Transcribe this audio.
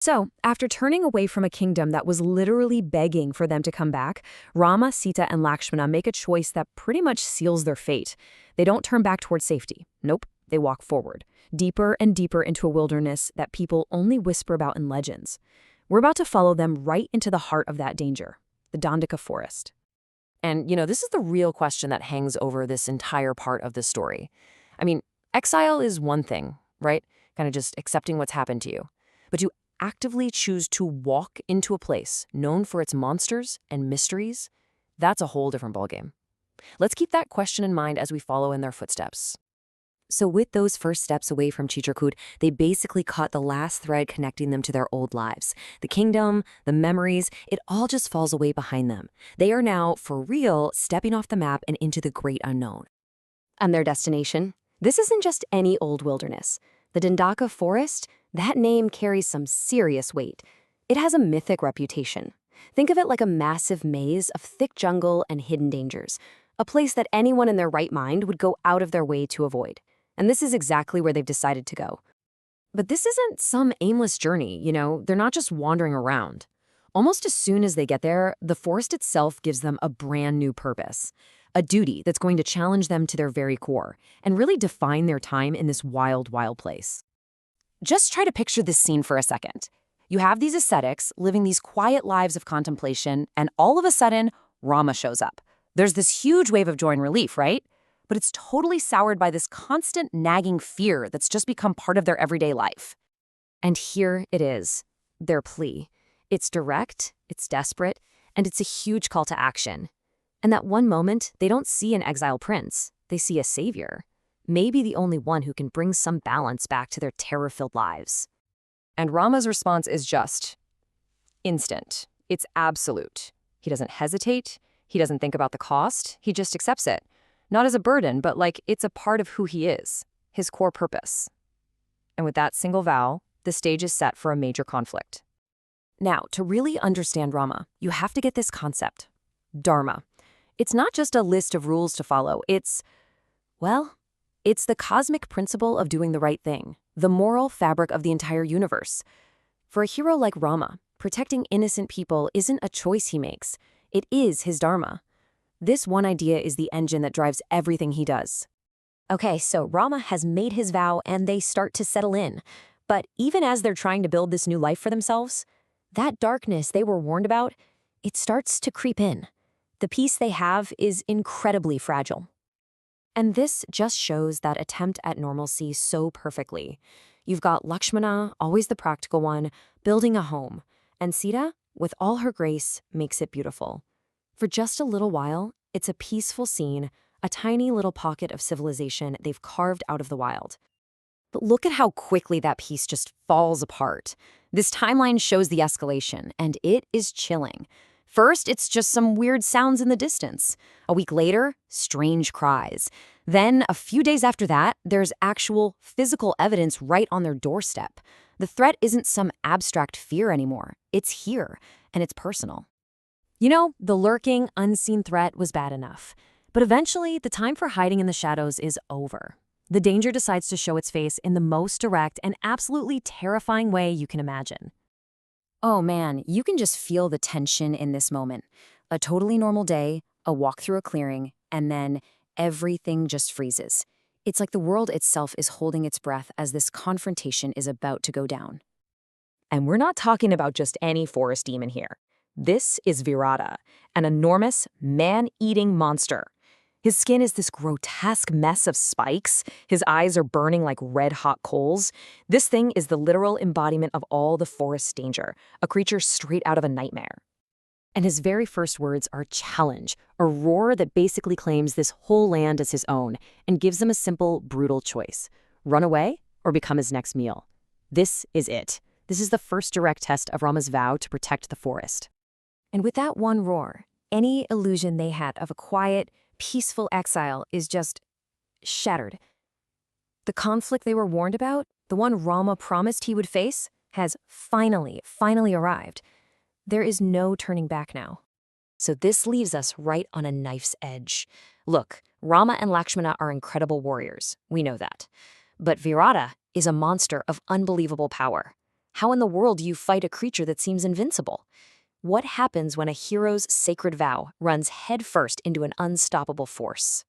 So, after turning away from a kingdom that was literally begging for them to come back, Rama, Sita, and Lakshmana make a choice that pretty much seals their fate. They don't turn back toward safety. Nope, they walk forward, deeper and deeper into a wilderness that people only whisper about in legends. We're about to follow them right into the heart of that danger, the Dandaka Forest. And, this is the real question that hangs over this entire part of the story. I mean, exile is one thing, right? Kind of just accepting what's happened to you. But to actively choose to walk into a place known for its monsters and mysteries, that's a whole different ballgame. Let's keep that question in mind as we follow in their footsteps. So with those first steps away from Chitrakoot, they basically caught the last thread connecting them to their old lives. The kingdom, the memories, it all just falls away behind them. They are now, for real, stepping off the map and into the great unknown. And their destination? This isn't just any old wilderness. The Dandaka Forest, that name carries some serious weight. It has a mythic reputation. Think of it like a massive maze of thick jungle and hidden dangers, a place that anyone in their right mind would go out of their way to avoid. And this is exactly where they've decided to go. But this isn't some aimless journey, they're not just wandering around. Almost as soon as they get there, the forest itself gives them a brand new purpose, a duty that's going to challenge them to their very core and really define their time in this wild, wild place. Just try to picture this scene for a second. You have these ascetics living these quiet lives of contemplation, and all of a sudden, Rama shows up. There's this huge wave of joy and relief, right? But it's totally soured by this constant nagging fear that's just become part of their everyday life. And here it is, their plea. It's direct, it's desperate, and it's a huge call to action. And that one moment, they don't see an exiled prince. They see a savior. Maybe the only one who can bring some balance back to their terror-filled lives. And Rama's response is just instant. It's absolute. He doesn't hesitate. He doesn't think about the cost. He just accepts it. Not as a burden, but like it's a part of who he is, his core purpose. And with that single vow, the stage is set for a major conflict. Now, to really understand Rama, you have to get this concept, dharma. It's not just a list of rules to follow. It's the cosmic principle of doing the right thing, the moral fabric of the entire universe. For a hero like Rama, protecting innocent people isn't a choice he makes. It is his dharma. This one idea is the engine that drives everything he does. Okay, so Rama has made his vow and they start to settle in. But even as they're trying to build this new life for themselves, that darkness they were warned about, it starts to creep in. The peace they have is incredibly fragile. And this just shows that attempt at normalcy so perfectly. You've got Lakshmana, always the practical one, building a home. And Sita, with all her grace, makes it beautiful. For just a little while, it's a peaceful scene, a tiny little pocket of civilization they've carved out of the wild. But look at how quickly that piece just falls apart. This timeline shows the escalation, and it is chilling. First, it's just some weird sounds in the distance. A week later, strange cries. Then, a few days after that, there's actual physical evidence right on their doorstep. The threat isn't some abstract fear anymore. It's here, and it's personal. The lurking, unseen threat was bad enough. But eventually, the time for hiding in the shadows is over. The danger decides to show its face in the most direct and absolutely terrifying way you can imagine. Oh man, you can just feel the tension in this moment. A totally normal day, a walk through a clearing, and then everything just freezes. It's like the world itself is holding its breath as this confrontation is about to go down. And we're not talking about just any forest demon here. This is Viradha, an enormous, man-eating monster. His skin is this grotesque mess of spikes. His eyes are burning like red-hot coals. This thing is the literal embodiment of all the forest's danger, a creature straight out of a nightmare. And his very first words are challenge, a roar that basically claims this whole land as his own and gives him a simple, brutal choice: run away or become his next meal. This is it. This is the first direct test of Rama's vow to protect the forest. And with that one roar, any illusion they had of a quiet, peaceful exile is just shattered. The conflict they were warned about, the one Rama promised he would face, has finally arrived. There is no turning back now. So this leaves us right on a knife's edge. Look, Rama and Lakshmana are incredible warriors. We know that. But Viradha is a monster of unbelievable power. How in the world do you fight a creature that seems invincible? What happens when a hero's sacred vow runs headfirst into an unstoppable force?